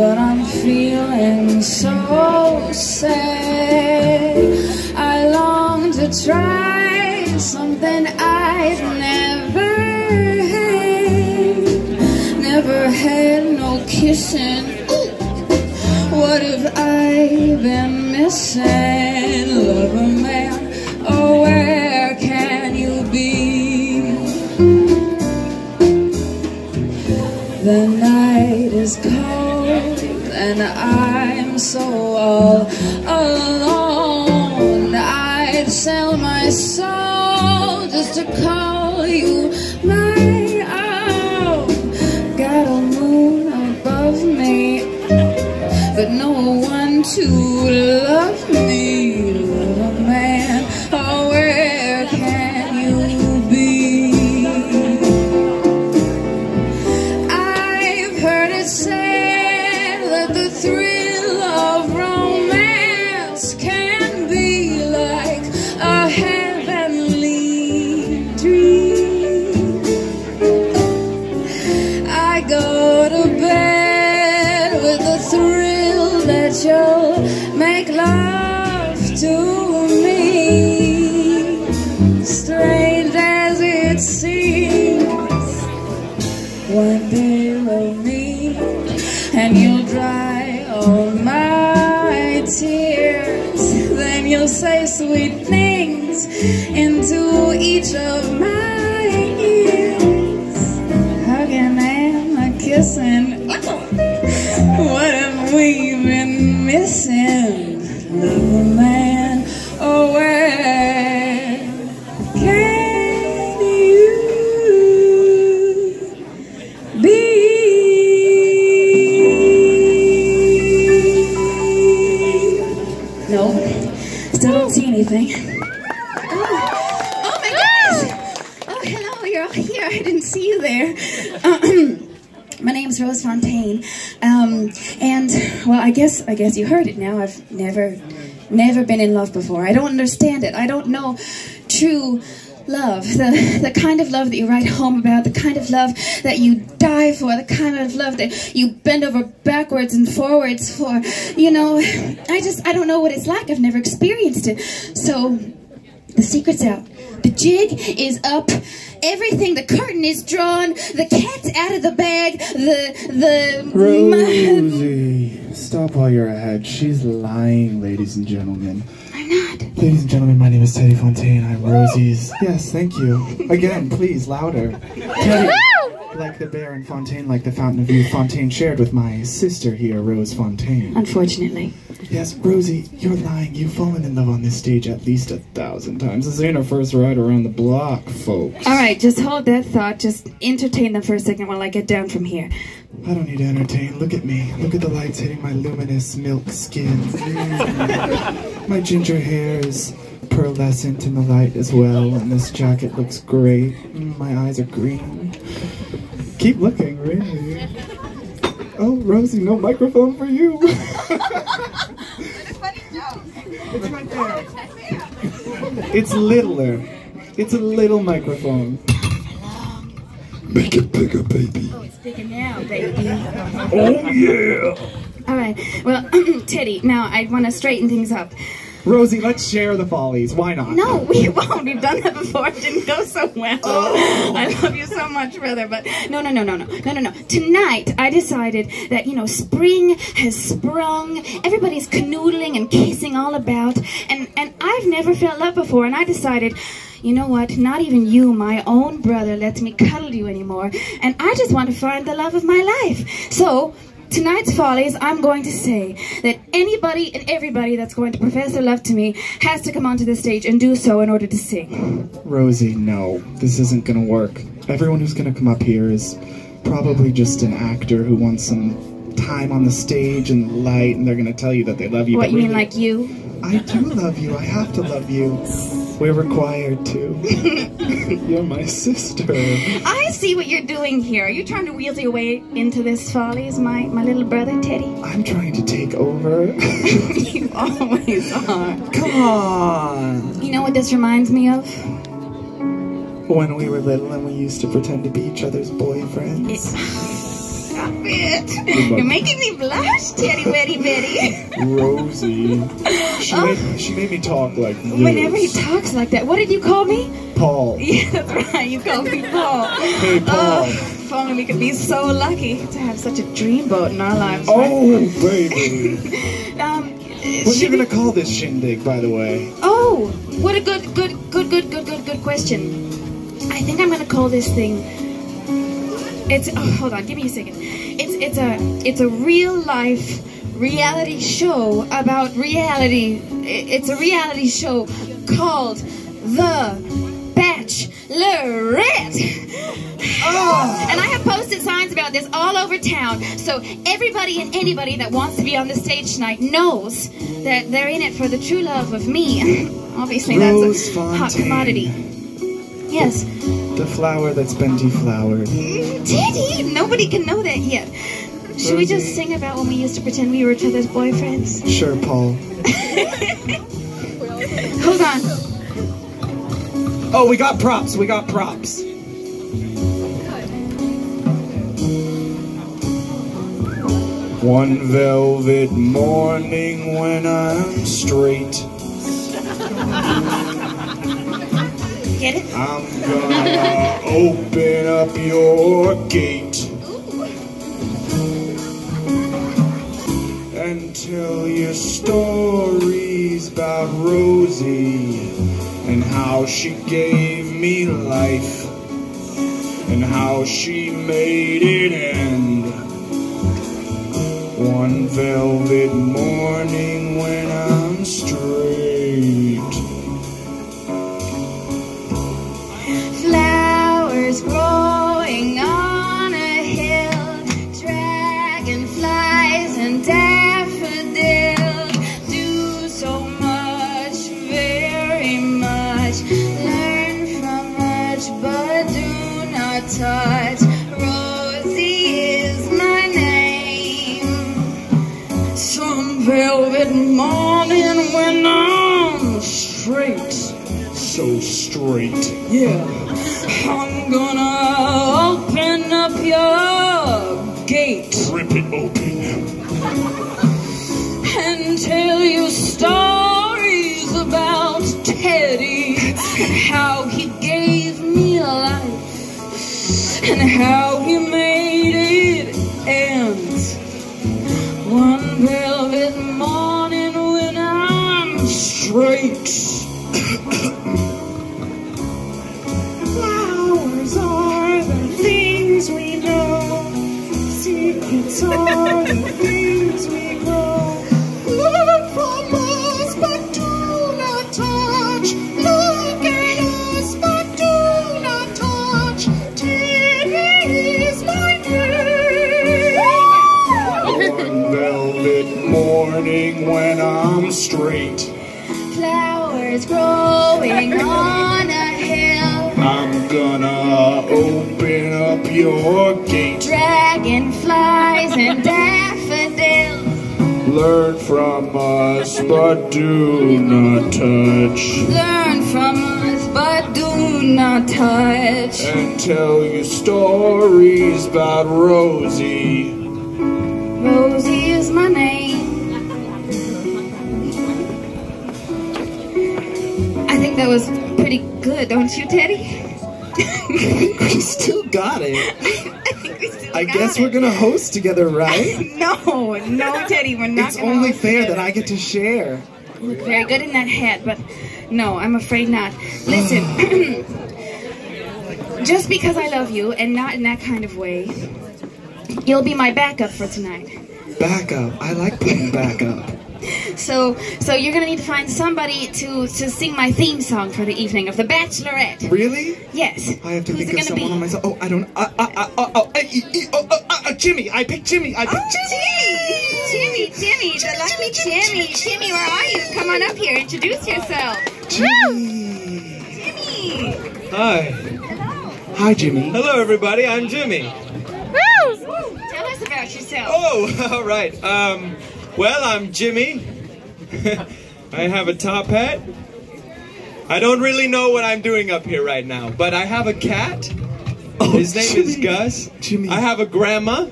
but I'm feeling so sad. I long to try something I've never had no kissing. Ooh. What have I been missing? Lover man, oh where can you be? The night is cold and I'm so all alone. I'd sell my soul just to call you my own. Got a moon above me, but no one to love me. Love a man, oh where can you be? I've heard it said that the thrill of romance can be like a heavenly dream. I go to bed with the thrill that you'll make love to me. Strange as it seems, one day we'll meet and you'll dry all my tears. Then you'll say sweet things into each of my ears. Hugging and a kissing. What have we been missing? Love a man, oh where can you be? No, still don't see anything. Oh my goodness! Oh hello, you're all here. I didn't see you there. My name's Rose Fontaine, and well, I guess you heard it now. I've never been in love before. I don't understand it. I don't know true love, the kind of love that you write home about, the kind of love that you die for, the kind of love that you bend over backwards and forwards for. You know, I don't know what it's like. I've never experienced it. So the secret's out. The jig is up. Everything, the curtain is drawn. The cat's out of the bag. Rosie, stop while you're ahead. She's lying, ladies and gentlemen. I'm not. Ladies and gentlemen, my name is Teddy Fontaine. I'm Rosie's. Yes, thank you. Again, please, louder. Teddy, like the bear and Fontaine, like the fountain of youth. Fontaine shared with my sister here, Rose Fontaine. Unfortunately. Yes, Rosie, you're lying. You've fallen in love on this stage at least 1,000 times. This ain't our first ride around the block, folks. All right, just hold that thought. Just entertain them for a second while I get down from here. I don't need to entertain. Look at me. Look at the lights hitting my luminous milk skin. My ginger hair is pearlescent in the light as well, and this jacket looks great. My eyes are green. Keep looking, really. Oh, Rosie, no microphone for you. It's right there. It's littler. It's a little microphone. Make it bigger, baby. Oh, it's bigger now, baby. Oh, yeah. All right. Well, Teddy, now I want to straighten things up. Rosie, let's share the Follies. Why not? No, we won't. We've done that before. It didn't go so well. Oh. I love you so much, brother. But no. Tonight, I decided that, you know, spring has sprung. Everybody's canoodling and kissing all about. And I've never felt love before. And I decided, you know what? Not even you, my own brother, lets me cuddle you anymore. And I just want to find the love of my life. So tonight's Follies, I'm going to say that anybody and everybody that's going to profess their love to me has to come onto the stage and do so in order to sing. Rosie, no. This isn't gonna work. Everyone who's gonna come up here is probably just an actor who wants some time on the stage and the light, and they're gonna tell you that they love you. What, but you really, mean like you? I do love you. I have to love you. We're required to. You're my sister. I see what you're doing here. Are you trying to wheel your way into this Follies, my little brother, Teddy? I'm trying to take over. You always are. Come on. You know what this reminds me of? When we were little and we used to pretend to be each other's boyfriends. stop it. You're making me blush, Teddy Betty Betty. Rosie. She made me talk like this. Whenever he talks like that, what did you call me? Paul. Yeah, that's right. You called me Paul. Hey, Paul. If only we could be so lucky to have such a dreamboat in our lives. Oh, right? baby. What are you gonna call this shindig, by the way? Oh, what a good question. I think I'm gonna call this thing. Hold on, give me a second. It's a real life reality show about reality. It's a reality show called The Bachelorette. Oh. And I have posted signs about this all over town, so everybody and anybody that wants to be on the stage tonight knows that they're in it for the true love of me. Obviously, that's a hot commodity. Yes. The flower that's been deflowered. Teddy, nobody can know that yet. Should we just sing about when we used to pretend we were each other's boyfriends? Sure, Paul. Hold on. Oh, we got props. We got props. One velvet morning when I'm straight, Get it? I'm gonna open up your gate and tell you stories about Rosie and how she gave me life and how she made it end. One velvet morning when I'm straight. Flowers growing on a hill, dragonflies and daffodils do so much, very much. Learn from much, but do not touch. Rosie is my name. Some velvet morning when I'm straight. So straight. Yeah. I'm gonna open up your gate Rip it open. and tell you stories about Teddy and how he gave me life and how he made it end. One velvet morning when I'm straight. Flowers are the things we know. Secrets are the things we grow. Learn from us, but do not touch. Look at us, but do not touch. Teddy is my name. One velvet morning when I'm straight. Flowers growing on a hill. I'm gonna open up your gate. Dragonflies and daffodils. Learn from us, but do not touch. Learn from us, but do not touch. And tell you stories about Rosie. Rosie is my name. I think that was pretty good, don't you, Teddy? We still got it. I guess we're gonna host together, right? No, Teddy, we're not. It's only fair that I get to share. You look very good in that hat, but no, I'm afraid not. Listen, just because I love you, and not in that kind of way, you'll be my backup for tonight. Backup. I like playing backup. So you're gonna need to find somebody to sing my theme song for the evening of The Bachelorette. Really? Yes. I have to Who's think it of gonna someone be? on myself. Oh, I don't. Jimmy. I picked Jimmy. Jimmy, the lucky Jimmy. Jimmy, where are you? Come on up here. Introduce yourself. Jimmy. Jimmy. Hi. Hello. Hi, Jimmy. Hello, everybody. I'm Jimmy. Woo! Tell us about yourself. Oh, all right. Well, I'm Jimmy. I have a top hat. I don't really know what I'm doing up here right now, but I have a cat. Oh, His name is Jimmy. Gus. Jimmy. I have a grandma.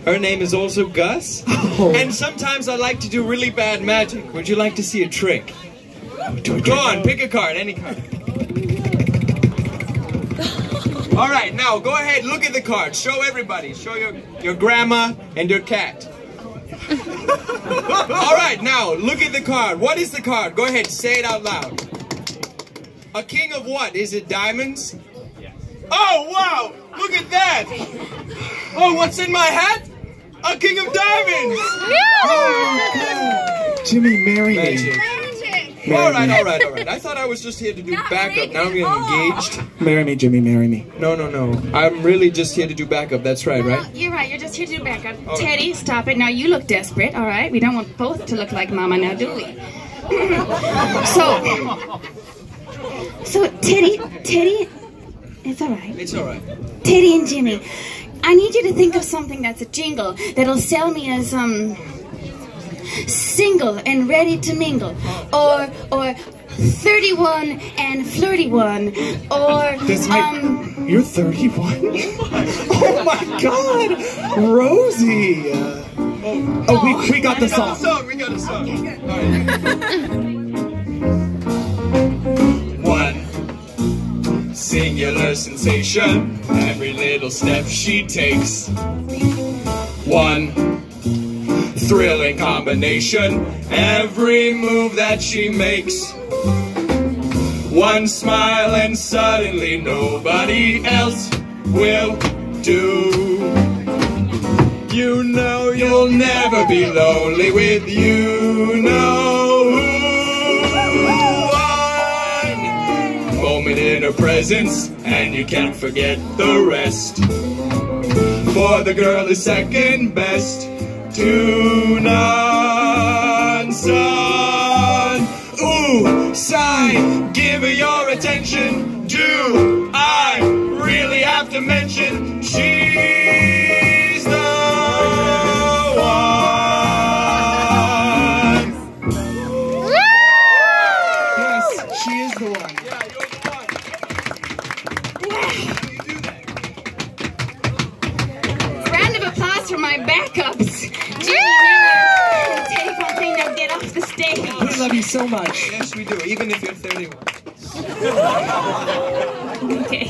Her name is also Gus. Oh. And sometimes I like to do really bad magic. Would you like to see a trick? Go on, pick a card, any card. All right, now go ahead, look at the card. Show everybody. Show your grandma and your cat. All right, now look at the card. What is the card? Go ahead, say it out loud. A king of what? Is it diamonds? Oh, wow! Look at that! Oh, what's in my hat? A king of diamonds! Oh, Jimmy, marry me. All right. I thought I was just here to do backup. Now I'm getting engaged. Marry me, Jimmy, marry me. No. I'm really just here to do backup. That's right, right? You're right. You're just here to do backup. Oh. Teddy, stop it. Now you look desperate, all right? We don't want both to look like Mama now, do we? So Teddy, it's all right. It's all right. Teddy and Jimmy, I need you to think of something that's a jingle that'll sell me as, single and ready to mingle, or 31 and flirty one, or You're 31? Oh my God, Rosie! We got the song. We got a song. All right. One singular sensation, every little step she takes. One thrilling combination, every move that she makes. One smile and suddenly nobody else will do. You know you'll never be lonely with you know one moment in her presence and you can't forget the rest. For the girl is second best to none, son. Ooh, sigh, give her your attention. Do I really have to mention she's the one? Yes, she is the one. Yeah, you're the one. round of applause for my backups. Jimmy and Teddy Fontaine, now get off the stage. We love you so much. Yes, we do, even if you're 31. Okay.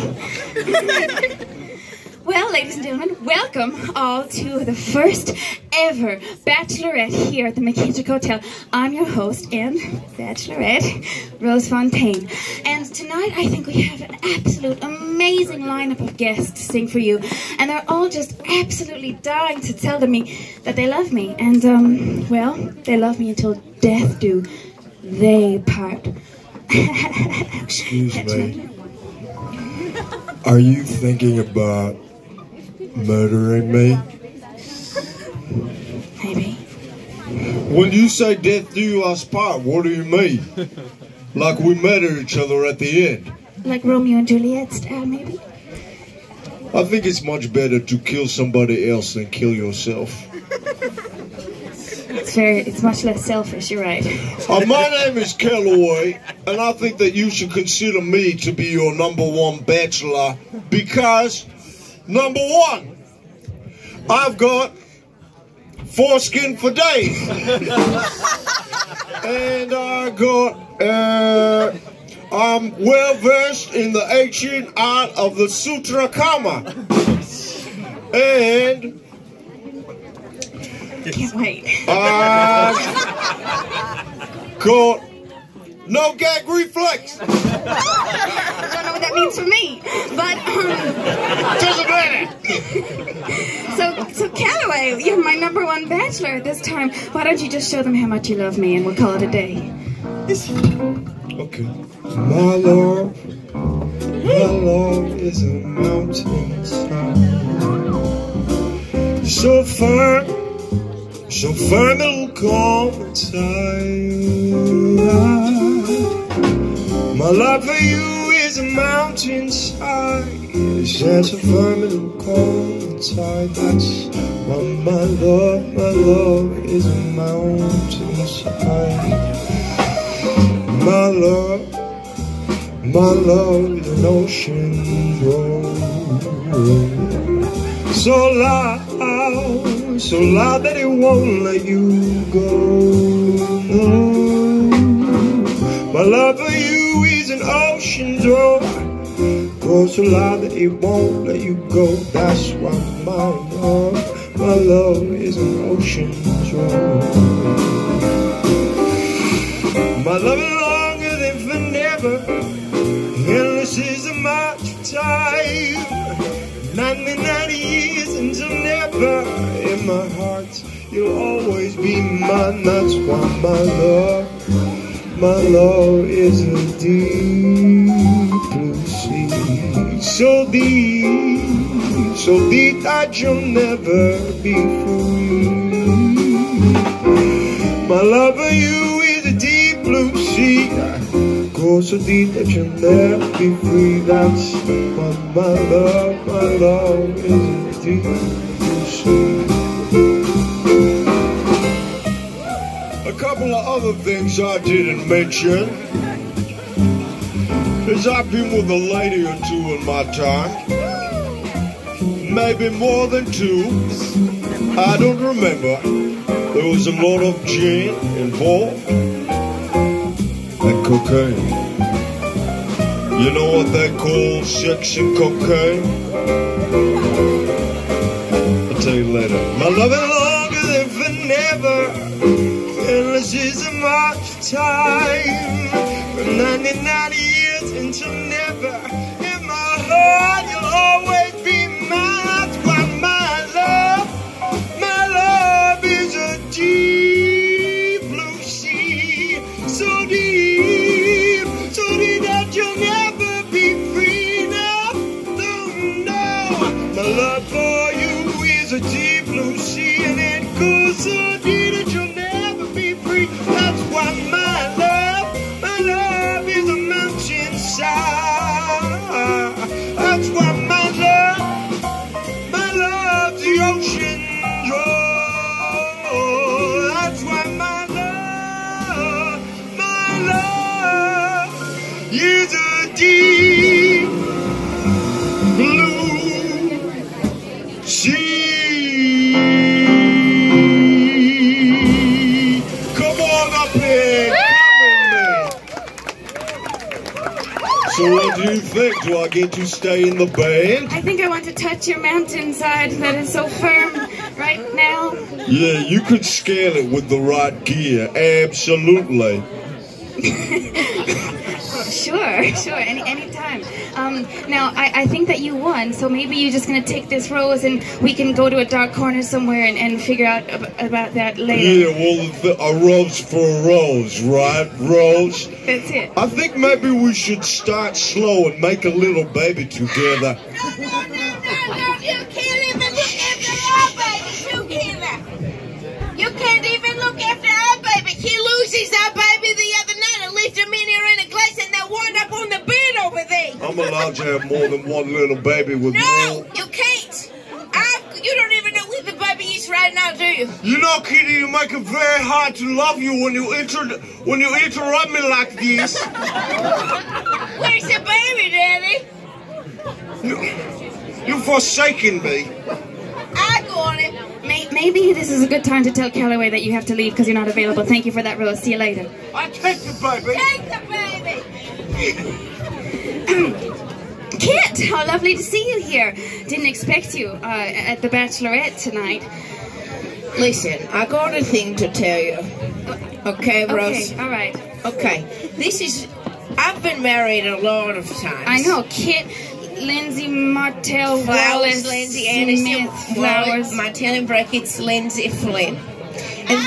Well, ladies and gentlemen, welcome all to the first ever Bachelorette here at the McKittrick Hotel. I'm your host and Bachelorette, Rose Fontaine. And tonight I think we have an absolute amazing lineup of guests to sing for you. And they're all just absolutely dying to tell me that they love me. And, well, they love me until death do they part. Excuse me. Are you thinking about murdering me? Maybe. When you say death do us part, what do you mean? Like we murdered each other at the end? Like Romeo and Juliet style, maybe? I think it's much better to kill somebody else than kill yourself. It's much less selfish, you're right. My name is Calloway, and I think that you should consider me to be your #1 bachelor because, number one, I've got foreskin for days. And I'm well versed in the ancient art of the Sutra Kama. And Can't wait. I've got no gag reflex. I don't know what that means for me, but Doesn't matter. so Calloway, you're my #1 bachelor at this time. Why don't you just show them how much you love me, and we'll call it a day. Okay. My love is a mountainside, so firm it'll come inside. My love for you is a mountainside, yes, so firm it'll come inside. That's why my love is a mountainside. My love is an ocean road, so loud so loud that it won't let you go. No. My love for you is an ocean's roar, oh, so loud that it won't let you go. That's why my love is an ocean's roar. My love is longer than forever, endless is a march of time. 99 years until never, in my heart you'll always be mine. That's why my love is a deep blue sea, so deep that you'll never be free. My love for you is a deep blue sea, go so deep that you'll never be free. That's why my love is a deep blue sea. A couple of other things I didn't mention is I've been with a lady or two in my time, maybe more than two, I don't remember. There was a lot of gin involved and cocaine. You know what they call sex and cocaine? I'll tell you later. My love is longer than forever, endless is a march of time. From 99 years until never, in my heart you'll always be mine. That's why my love is a deep blue sea, so deep that you'll never be free. No, my love for you is a deep blue sea, and it goes so deep that you'll never be free. That's why my love is a mountainside. That's why my love's the ocean roar. That's why my love is a deep blue sea. Come on up here, so what do you think? Do I get to stay in the band? I think I want to touch your mountainside that is so firm right now. Yeah, you could scale it with the right gear, absolutely. Sure, anytime. Now, I think that you won, so maybe you're just going to take this rose and we can go to a dark corner somewhere and figure out about that later. Yeah, well, a rose for a rose, right? Rose? That's it. I think maybe we should start slow and make a little baby together. No, you can't even look after our baby, you killer. You can't even look after our baby. She loses our baby the other night and left him in here in a glass and they're wound up on the bed over there. I'm allowed to have more than one little baby with me. No, you can't. You don't even know where the baby is right now, do you? You know, Kitty, you make it very hard to love you when you interrupt me like this. Where's the baby, Daddy? You've forsaken me. I got it. Maybe this is a good time to tell Calloway that you have to leave because you're not available. Thank you for that rose. See you later. I take the baby. Take the baby. Kit, how lovely to see you here. Didn't expect you at the Bachelorette tonight. Listen, I got a thing to tell you. Okay, Rose? Okay, all right. Okay, I've been married a lot of times. I know, Kit, Lindsay, Martell, Wallace, Lindsay Anderson, Smith, Flowers. Martell in brackets, Lindsay Flynn. And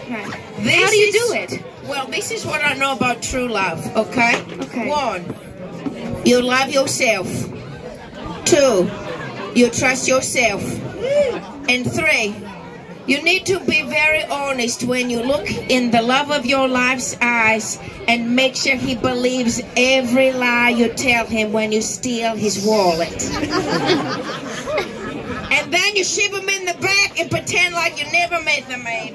Right. How do you do it? Well, this is what I know about true love, okay? Okay. 1, you love yourself. 2, you trust yourself. And 3, you need to be very honest when you look in the love of your life's eyes and make sure he believes every lie you tell him when you steal his wallet. And then you shove him in the back and pretend like you never met the man.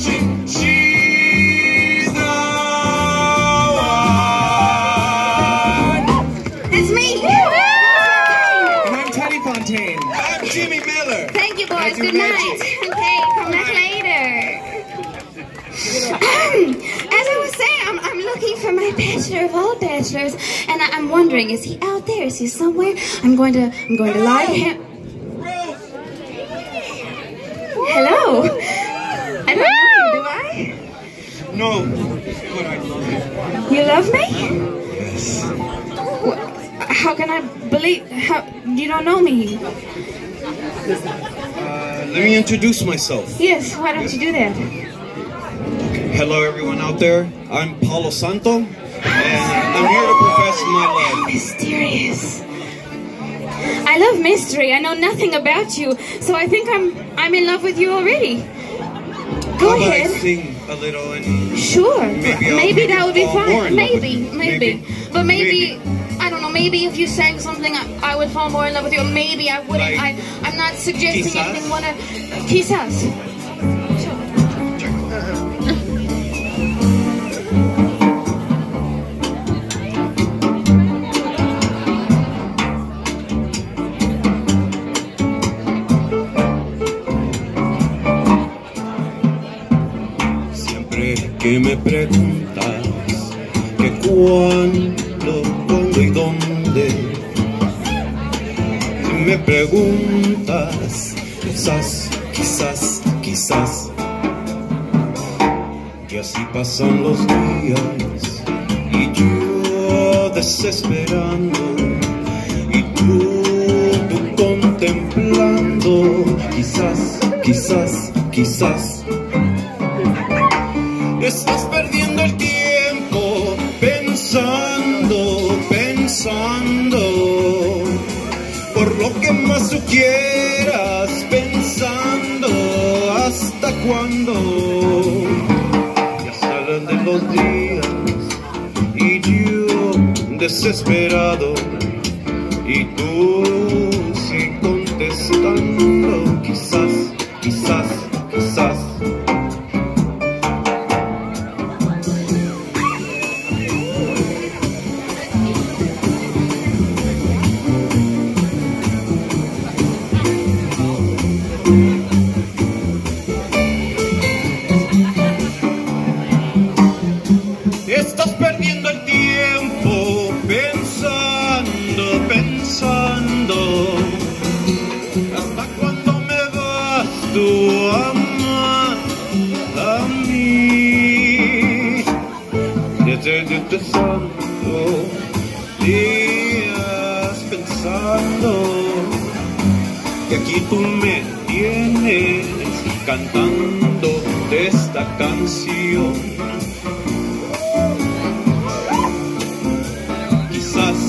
bachelor of all bachelors, and I'm wondering, is he out there? Is he somewhere? I'm going to lie to him. Hello. I don't know you, do I? No, but I love you. You love me? Yes. How can I believe? How you don't know me? Let me introduce myself. Yes. Why don't you do that? Hello, everyone out there. I'm Paulo Santo, and I'm here to profess my love. Mysterious. I love mystery. I know nothing about you, so I think I'm in love with you already. Go How about ahead. I sing a little and Sure. Maybe That would be fall more fine. in love with Maybe. you. But maybe I don't know. Maybe if you sang something, I would fall more in love with you. Maybe I wouldn't. Like, I'm not suggesting quizás? anything. Quizás. Que me preguntas que cuándo, cuándo y dónde. Si me preguntas, quizás. Y así pasan los días y yo desesperando y tú contemplando. Quizás. Estás perdiendo el tiempo pensando por lo que más tú quieras, pensando hasta cuándo. Ya salen de los días y yo desesperado y tú sí contestando quizás. Estás perdiendo el tiempo pensando hasta cuándo me vas tú a amar a mí. Desde santo días pensando que aquí tú me tienes cantando de esta canción. Quizás.